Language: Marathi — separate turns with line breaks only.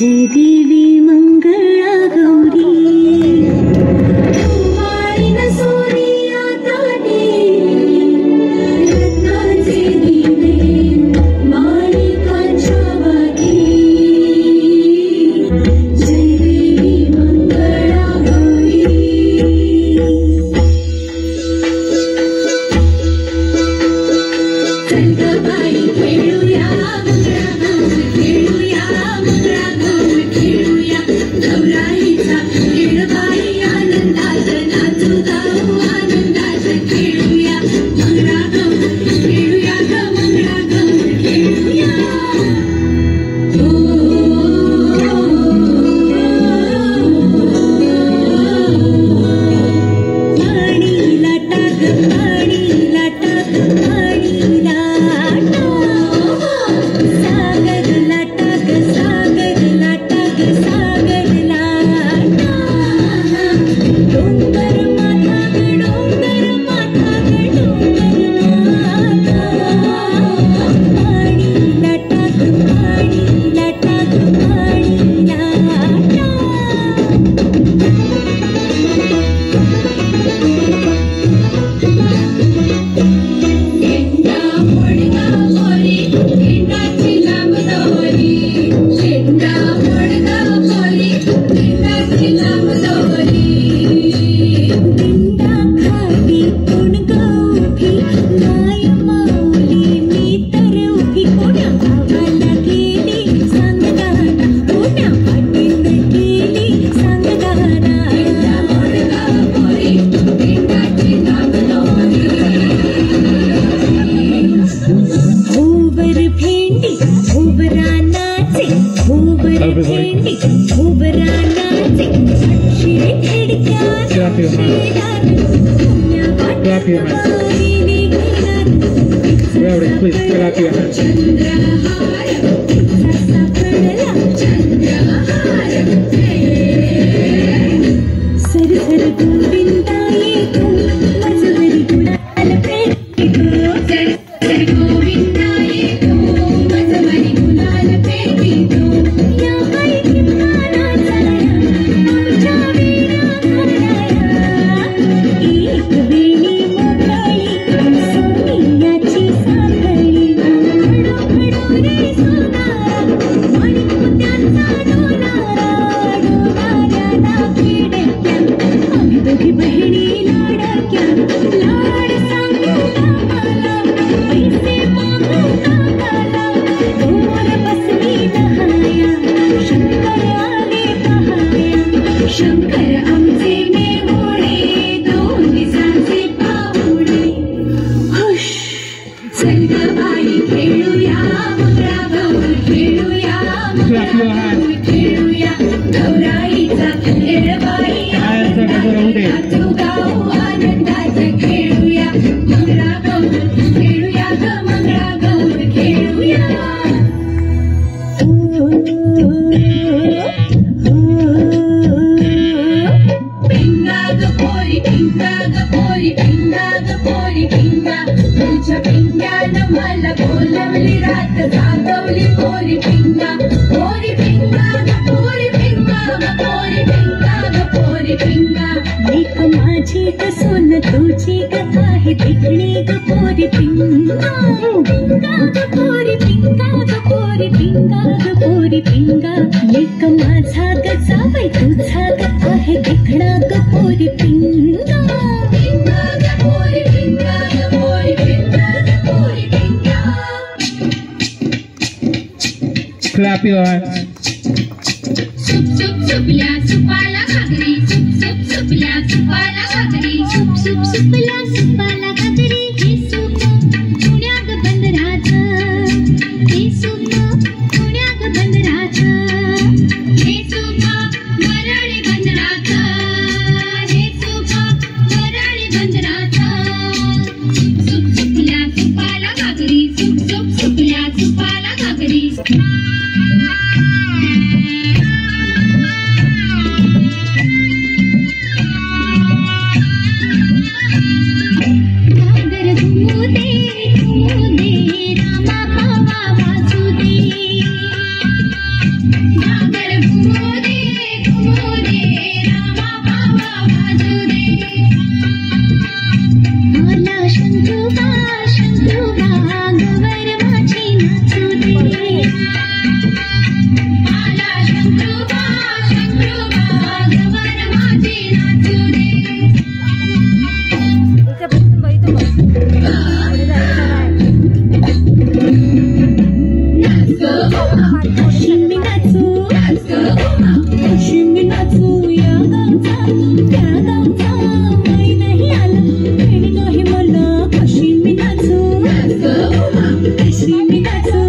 जय देवी मंगळा गौरी माळीन सोनिया ताटी रत्नाचे दिवे माणिकांच्या वाटी जय देवी मंगळा गौरी चल ग बाई खेळूया गौराईचा खेळ बाई आनंदात नाचू गाऊ आनंदात खेळूया मंगळा गौर खेळूया ग मंगळा गौर खेळूया पाणी लाटा ग पाणी लाटा पाणी लाटा सागर लाटा ग सागर लाटा ग सागर डोंगर माथा ग डोंगर माथा ग डोंगर माथा पाणी लाटा ग पाणी लाटा ग पाणी लाटा शेंडा मोडगा बोरी शेंडाची लांब दोरी शेंडा मोडगा बोरी शेंडाची लांब दोरी बिंडा खाली कोण गौठी नाही माऊली मी तर उभी कोण्या गावाला गेली सांग गाणा कोण्या पाटील गेली सांग गाणा शेंडा मोडगा बोरी शेंडाची लांब दोरी भोवर भेंडी भोवरा नाचे भोवर भेंडी भोवरा नाचे शिरे खिडक्या
Clap your hands. Please clap your hands.
Sir sir Govinda येतो माझवरी गुलाल पेटितो सर सर गोविंदा येतो माझवरी गुलाल पेटितो या बाई किंवाना चलाया आमच्या वीणा घालाया एक वेणी मोकळी सोनियाची साखळी खडो रे सोनारा माणिक मोत्यांचा डोलारा डोलाऱ्याला खेड्यातल्या आम्ही दोघी बहिणी लाडक्या लाड सांगू कामाला पैसे मागू कामाला गोर बसली लहाया शंकर आले पहाया शंकर आमचे मेवणे दोन दिसांचे पाहुणे हुश चल ग बाई खेळूया मंगळा गौर खेळूया मंगळा गौर खेळूया गौराईचा खेळ बाई आनंदात नाचू गाऊ आनंदात खेळूया मंगळा गौर खेळूया ग मंगळा गौर खेळूया पिंगा ग पोरी पिंगा ग पोरी पिंगा ग पोरी पिंगा तुझ्या पिंग्यानं मला बोलवली रात जागवली पोरी पिंगा ग पोरी पिंगा ग पोरी पिंगा ग पोरी पिंगा लेक माझी ग सोन तुझी ग आहे देखणी ग पोरी पिंगा ग पोरी पिंगा ग पोरी पिंगा ग पोरी पिंगा लेक माझा ग जावई तुझा ग आहे देखणा ग पोरी पिंगा पिंगा ग पोरी पिंगा ग पोरी पिंगा ग पोरी पिंगा
Clap your hands.
सुप सुप सुपल्या सुपाला घागरी सुप सुप सुपल्या सुपाला घागरी सुप सुप सुपल्या सुपाला घागरी हे सुप पुण्याग बंदराचं हे सुप पुण्याग बंदराचं हे सुप वराळी बंदराचं हे सुप वराळी बंदराचं सुप सुप सुपल्या सुपाला घागरी सुप सुप सुपल्या सुपाला घागरी Dance ग उमा.
कशी मी नाचू या गावचा त्या गावचा माही नाही आला वेळ नाही मला कशी मी नाचू
Dance ग उमा.
कशी मी नाचू